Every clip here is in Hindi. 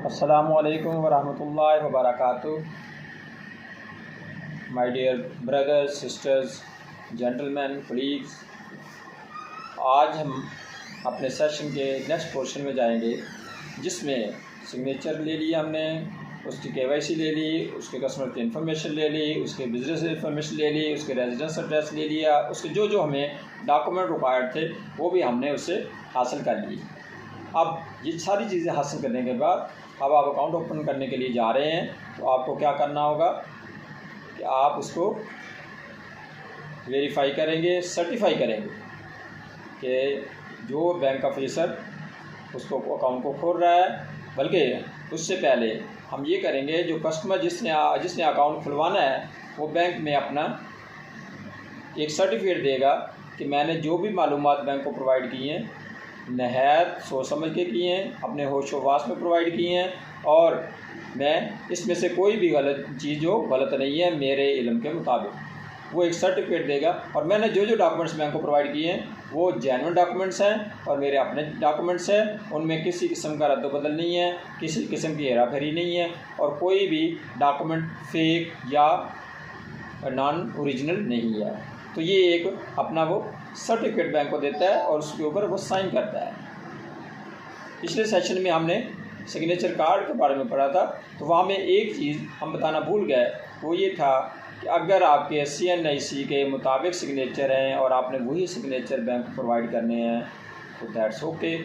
अस्सलामुअलैकुम वरहमतुल्लाहि वबरकातुह। My dear brothers, sisters, gentleman, colleagues, आज हम अपने सेशन के नेक्स्ट पोर्शन में जाएंगे, जिसमें सिग्नेचर ले लिया हमने, उसकी केवाईसी ले ली, उसके कस्टमर की इन्फॉर्मेशन ले ली, उसके बिज़नेस इन्फॉर्मेशन ले ली, उसके रेजिडेंस एड्रेस ले लिया, उसके जो जो हमें डॉक्यूमेंट रिक्वायर्ड थे वो भी हमने उससे हासिल कर लिए। अब ये सारी चीज़ें हासिल करने के बाद अब आप अकाउंट ओपन करने के लिए जा रहे हैं, तो आपको क्या करना होगा कि आप उसको वेरीफाई करेंगे, सर्टिफाई करेंगे कि जो बैंक ऑफिसर उसको अकाउंट को खोल रहा है। बल्कि उससे पहले हम ये करेंगे, जो कस्टमर जिसने अकाउंट खुलवाना है वो बैंक में अपना एक सर्टिफिकेट देगा कि मैंने जो भी मालूमात बैंक को प्रोवाइड की हैं नहायत सोच समझ के किए हैं, अपने होश वास में प्रोवाइड किए हैं, और मैं इसमें से कोई भी गलत चीज़ जो गलत नहीं है मेरे इल्म के मुताबिक, वो एक सर्टिफिकेट देगा। और मैंने जो जो डॉक्यूमेंट्स बैंक को प्रोवाइड किए हैं वो जेन्युइन डॉक्यूमेंट्स हैं और मेरे अपने डॉक्यूमेंट्स हैं, उनमें किसी किस्म का रद्द बदल नहीं है, किसी किस्म की हेरा फेरी नहीं है, और कोई भी डॉक्यूमेंट फेक या नॉन ओरिजिनल नहीं है। तो ये एक अपना वो सर्टिफिकेट बैंक को देता है और उसके ऊपर वो साइन करता है। पिछले सेशन में हमने सिग्नेचर कार्ड के बारे में पढ़ा था, तो वहाँ में एक चीज़ हम बताना भूल गए, वो ये था कि अगर आपके CNIC के मुताबिक सिग्नेचर हैं और आपने वही सिग्नेचर बैंक को प्रोवाइड करने हैं तो दैट्स ओके।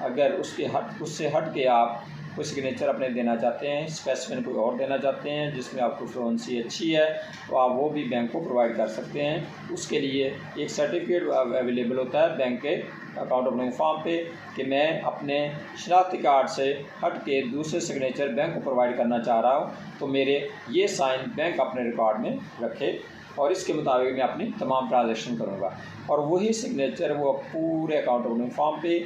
अगर उससे हट के आप कोई सिग्नेचर अपने देना चाहते हैं, स्पेसिफिक कोई और देना चाहते हैं जिसमें आपको फ्लुएंसी अच्छी है, तो आप वो भी बैंक को प्रोवाइड कर सकते हैं। उसके लिए एक सर्टिफिकेट अवेलेबल होता है बैंक के अकाउंट ओपनिंग फॉर्म पे कि मैं अपने शनाख्ती कार्ड से हट के दूसरे सिग्नेचर बैंक को प्रोवाइड करना चाह रहा हूँ, तो मेरे ये साइन बैंक अपने रिकॉर्ड में रखे और इसके मुताबिक मैं अपनी तमाम ट्रांजैक्शन करूँगा। और वही सिग्नेचर वो पूरे अकाउंट ओपनिंग फॉर्म पे,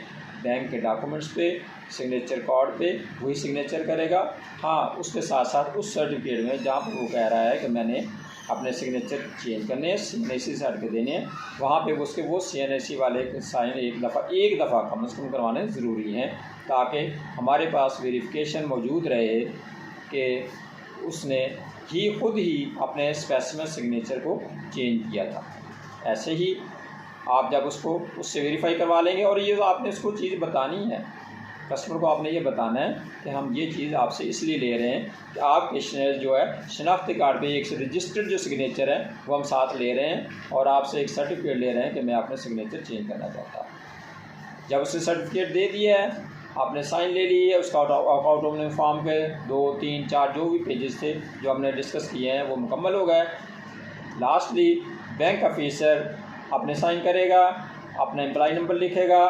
बैंक के डॉक्यूमेंट्स पे, सिग्नेचर कार्ड पे वही सिग्नेचर करेगा। हाँ, उसके साथ साथ उस सर्टिफिकेट में जहाँ पर वो कह रहा है कि मैंने अपने सिग्नेचर चेंज करने हैं, CNIC से हट के देने हैं, वहाँ पे उसके वो CNIC वाले साइन एक दफ़ा कम से कम करवाने ज़रूरी हैं, ताकि हमारे पास वेरिफिकेशन मौजूद रहे कि उसने खुद ही अपने स्पेसिफिक सिग्नेचर को चेंज किया था। ऐसे ही आप जब उससे वेरीफाई करवा लेंगे, और ये आपने उसको चीज़ बतानी है, कस्टमर को आपने ये बताना है कि हम ये चीज़ आपसे इसलिए ले रहे हैं कि आपके जो है शनाख्ती कार्ड पे एक रजिस्टर्ड जो सिग्नेचर है वो हम साथ ले रहे हैं, और आपसे एक सर्टिफिकेट ले रहे हैं कि मैं अपने सिग्नेचर चेंज करना चाहता हूँ। जब उसने सर्टिफिकेट दे दिया है, आपने साइन ले ली है, उसका अकाउंट ओपनिंग फॉर्म के 2, 3, 4 जो भी पेजेस थे जो हमने डिस्कस किए हैं वो मुकम्मल हो गए। लास्टली बैंक ऑफिसर अपने साइन करेगा, अपना एम्प्लॉय नंबर लिखेगा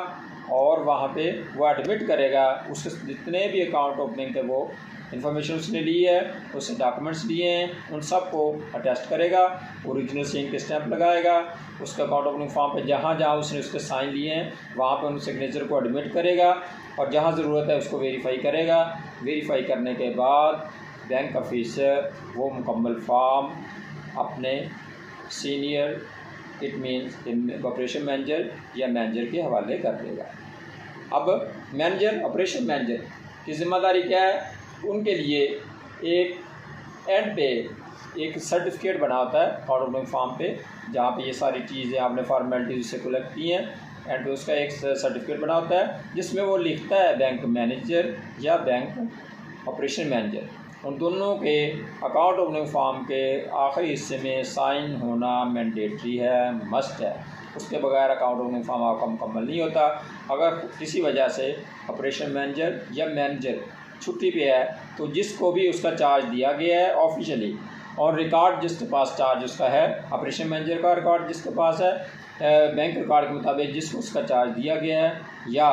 और वहाँ पे वो एडमिट करेगा उसके जितने भी अकाउंट ओपनिंग के वो इन्फॉर्मेशन उसने ली है, उससे डॉक्यूमेंट्स लिए हैं, उन सब को अटेस्ट करेगा, ओरिजिनल सील के स्टैंप लगाएगा, उसका अकाउंट ओपनिंग फॉर्म पे जहाँ जहाँ उसने उसके साइन लिए हैं वहाँ पे उन सिग्नेचर को एडमिट करेगा, और जहाँ ज़रूरत है उसको वेरीफाई करेगा। वेरीफाई करने के बाद बैंक ऑफिसर वो मुकम्मल फॉर्म अपने senior, it means operation manager या मैनेजर के हवाले कर देगा। अब मैनेजर, ऑपरेशन मैनेजर की ज़िम्मेदारी क्या है? उनके लिए एक एंड पे एक सर्टिफिकेट बना होता है अकाउंट ओपनिंग फॉर्म पे, जहाँ पे ये सारी चीज़ें आपने फॉर्मेलिटीज से कलेक्ट की हैं, एंड पे उसका एक सर्टिफिकेट बना होता है जिसमें वो लिखता है बैंक मैनेजर या बैंक ऑपरेशन मैनेजर। उन दोनों के अकाउंट ओपनिंग फॉर्म के आखिरी हिस्से में साइन होना मैंडेटरी है, मस्ट है। उसके बगैर अकाउंट ओपनिंग फॉर्म आपका मुकम्मल नहीं होता। अगर किसी वजह से ऑपरेशन मैनेजर या मैनेजर छुट्टी पे है, तो जिसको भी उसका चार्ज दिया गया है ऑफिशियली और रिकॉर्ड जिसके पास चार्ज उसका है, ऑपरेशन मैनेजर का रिकॉर्ड जिसके पास है, बैंक रिकॉर्ड के मुताबिक जिसको उसका चार्ज दिया गया है, या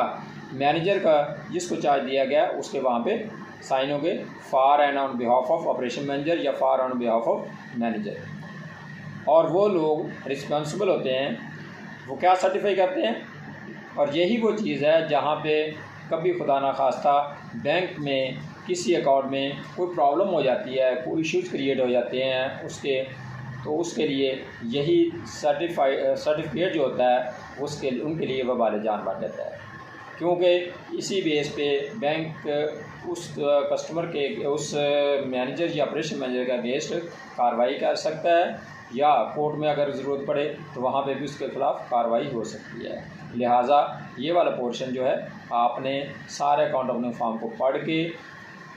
मैनेजर का जिसको चार्ज दिया गया है, उसके वहाँ पे साइन हो गए for and on behalf of operation manager या for on behalf of manager. और वो लोग रिस्पॉन्सिबल होते हैं, वो क्या सर्टिफाई करते हैं, और यही वो चीज़ है जहाँ पे कभी खुदा ना खास्ता बैंक में किसी अकाउंट में कोई प्रॉब्लम हो जाती है, कोई इश्यूज़ क्रिएट हो जाते हैं उसके लिए यही सर्टिफिकेट जो होता है उनके लिए वबाल जान बन जाता है। क्योंकि इसी बेस पे बैंक उस कस्टमर के उस मैनेजर या ऑपरेशन मैनेजर का अगेंस्ट कार्रवाई कर सकता है, या कोर्ट में अगर ज़रूरत पड़े तो वहाँ पे भी उसके ख़िलाफ़ कार्रवाई हो सकती है। लिहाजा ये वाला पोर्शन जो है आपने सारे अकाउंट ओपनिंग फॉर्म को पढ़ के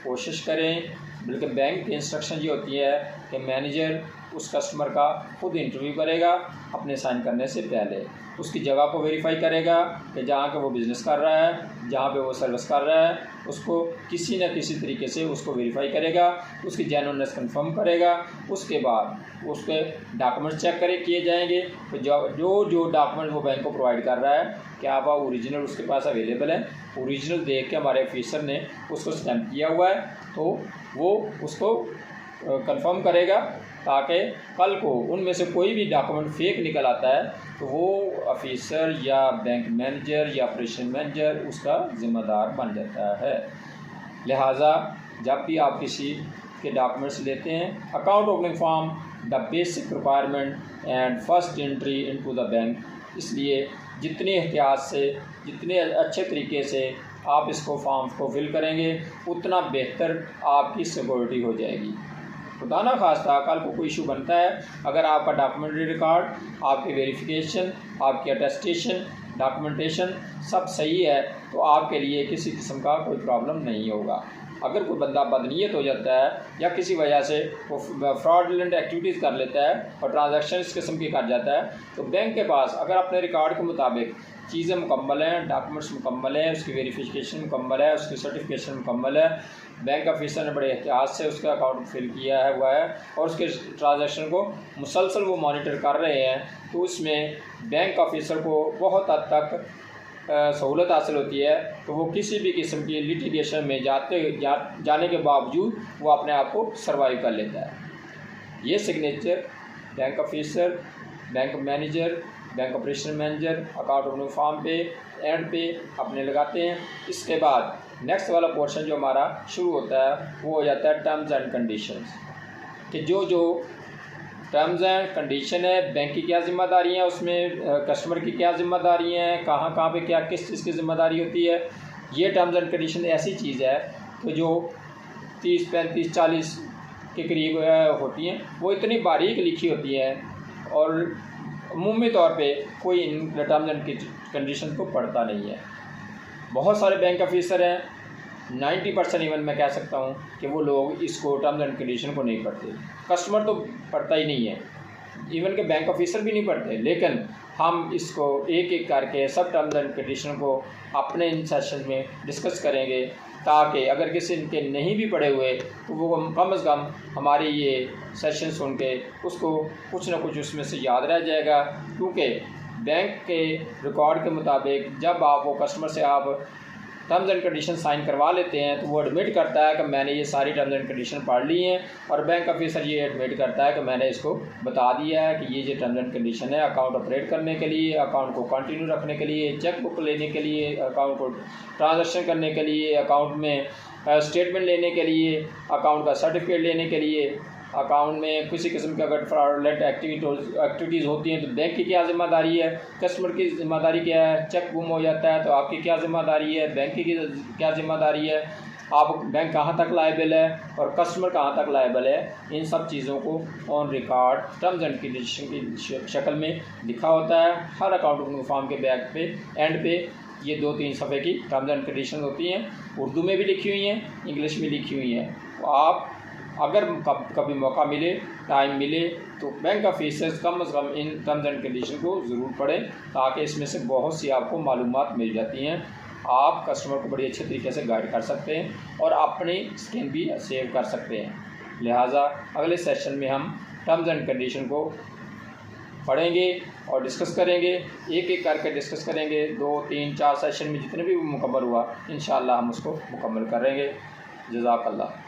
कोशिश करें। बल्कि बैंक की इंस्ट्रक्शन ये होती है कि मैनेजर उस कस्टमर का खुद इंटरव्यू करेगा अपने साइन करने से पहले, उसकी जगह को वेरीफाई करेगा कि जहाँ के वो बिज़नेस कर रहा है, जहाँ पे वो सर्विस कर रहा है, उसको किसी न किसी तरीके से उसको वेरीफाई करेगा, उसकी जेन्युइननेस कंफर्म करेगा। उसके बाद उसके डॉक्यूमेंट्स चेक किए जाएंगे, तो जो डॉक्यूमेंट वो बैंक को प्रोवाइड कर रहा है क्या वह ओरिजिनल उसके पास अवेलेबल है। ओरिजिनल देख के हमारे ऑफिसर ने उसको स्टैम्प किया हुआ है तो वो उसको कंफर्म करेगा, ताकि कल को उनमें से कोई भी डॉक्यूमेंट फेक निकल आता है तो वो ऑफिसर या बैंक मैनेजर या ऑपरेशन मैनेजर उसका ज़िम्मेदार बन जाता है। लिहाजा जब भी आप किसी के डॉक्यूमेंट्स लेते हैं, account opening form the basic requirement and first entry into the bank, इसलिए जितनी एहतियात से, जितने अच्छे तरीके से आप इसको फॉर्म को फिल करेंगे उतना बेहतर आपकी सिक्योरिटी हो जाएगी। खुदा ना खास्ता कल को कोई इशू बनता है, अगर आपका डॉक्यूमेंट्री रिकॉर्ड, आपकी वेरिफिकेशन, आपकी अटेस्टेशन, डॉक्यूमेंटेशन सब सही है तो आपके लिए किसी किस्म का कोई प्रॉब्लम नहीं होगा। अगर कोई बंदा बदनीयत हो जाता है या किसी वजह से वो फ्रॉडलेंट एक्टिविटीज़ कर लेता है और ट्रांजैक्शन इस किस्म की कर जाता है, तो बैंक के पास अगर अपने रिकॉर्ड के मुताबिक चीज़ें मुकम्मल हैं, डॉक्यूमेंट्स मुकम्मल हैं, उसकी वेरिफिकेशन मुकम्मल है, उसकी सर्टिफिकेशन मुकम्मल है, बैंक ऑफिसर ने बड़े एहतियात से उसका अकाउंट फिल किया है हुआ है और उसके ट्रांजैक्शन को मुसलसल वो मॉनिटर कर रहे हैं, तो उसमें बैंक ऑफिसर को बहुत हद तक सहूलत हासिल होती है। तो वो किसी भी किस्म की लिटिगेशन में जाने के बावजूद वो अपने आप को सर्वाइव कर लेता है। ये signature bank officer, bank manager, bank operation manager account opening form पे एंड पे अपने लगाते हैं। इसके बाद नेक्स्ट वाला पोर्शन जो हमारा शुरू होता है वो हो जाता है टर्म्स एंड कंडीशंस, कि जो टर्म्स एंड कंडीशन है, बैंक की क्या जिम्मेदारी है, उसमें कस्टमर की क्या जिम्मेदारी हैं, कहाँ पे क्या किस चीज़ की ज़िम्मेदारी होती है। ये टर्म्स एंड कंडीशन ऐसी चीज़ है कि जो 30, 35, 40 के करीब होती हैं, वो इतनी बारीक लिखी होती हैं और अमूमी तौर पे कोई इन टर्म्स एंड कंडीशन को पढ़ता नहीं है। बहुत सारे बैंक ऑफिसर हैं, 90% इवन मैं कह सकता हूँ कि वो लोग इसको टर्म्स एंड कंडीशन को नहीं पढ़ते। कस्टमर तो पढ़ता ही नहीं है, इवन के बैंक ऑफिसर भी नहीं पढ़ते, लेकिन हम इसको एक एक करके सब टर्म्स एंड कंडीशन को अपने इन सेशन में डिस्कस करेंगे, ताकि अगर किसी इनके नहीं भी पढ़े हुए तो वो कम से कम हमारी ये सेशन सुन के उसको कुछ ना कुछ उसमें से याद रह जाएगा। क्योंकि बैंक के रिकॉर्ड के मुताबिक जब आप वो कस्टमर से आप टर्म्स एंड कंडीशन साइन करवा लेते हैं तो वो एडमिट करता है कि मैंने ये सारी टर्म्स एंड कंडीशन पढ़ ली हैं, और बैंक ऑफिसर ये एडमिट करता है कि मैंने इसको बता दिया है कि ये टर्म्स एंड कंडीशन है अकाउंट ऑपरेट करने के लिए, अकाउंट को कंटिन्यू रखने के लिए, चेक बुक लेने के लिए, अकाउंट को ट्रांजेक्शन करने के लिए, अकाउंट में स्टेटमेंट लेने के लिए, अकाउंट का सर्टिफिकेट लेने के लिए, अकाउंट में किसी किस्म की अगर फ्रॉडलेंट एक्टिविटीज़ होती हैं तो बैंक की क्या ज़िम्मेदारी है, कस्टमर की ज़िम्मेदारी क्या है, चेक गुम हो जाता है तो आपकी क्या ज़िम्मेदारी है, बैंक की क्या ज़िम्मेदारी है, आप बैंक कहाँ तक लायबल है और कस्टमर कहाँ तक लायबल है। इन सब चीज़ों को on record terms and condition की शक्ल में लिखा होता है। हर अकाउंट ओपनिंग फॉर्म के बैक पे एंड पे ये 2-3 सफ़े की टर्म्स एंड कंडीशन होती हैं, उर्दू में भी लिखी हुई हैं, इंग्लिश में लिखी हुई हैं। तो आप अगर कभी मौका मिले, टाइम मिले तो बैंक ऑफिसर्स कम से कम इन टर्म्स एंड कंडीशन को ज़रूर पढ़ें, ताकि इसमें से बहुत सी आपको मालूमात मिल जाती हैं। आप कस्टमर को बड़ी अच्छे तरीके से गाइड कर सकते हैं और अपनी स्किन भी सेव कर सकते हैं। लिहाजा अगले सेशन में हम टर्म्स एंड कंडीशन को पढ़ेंगे और डिस्कस करेंगे, एक एक करके डिस्कस करेंगे। 2, 3, 4 सेशन में जितने भी मुकम्मल हुआ इंशाअल्लाह हम उसको मुकम्मल करेंगे। जज़ाकल्लाह।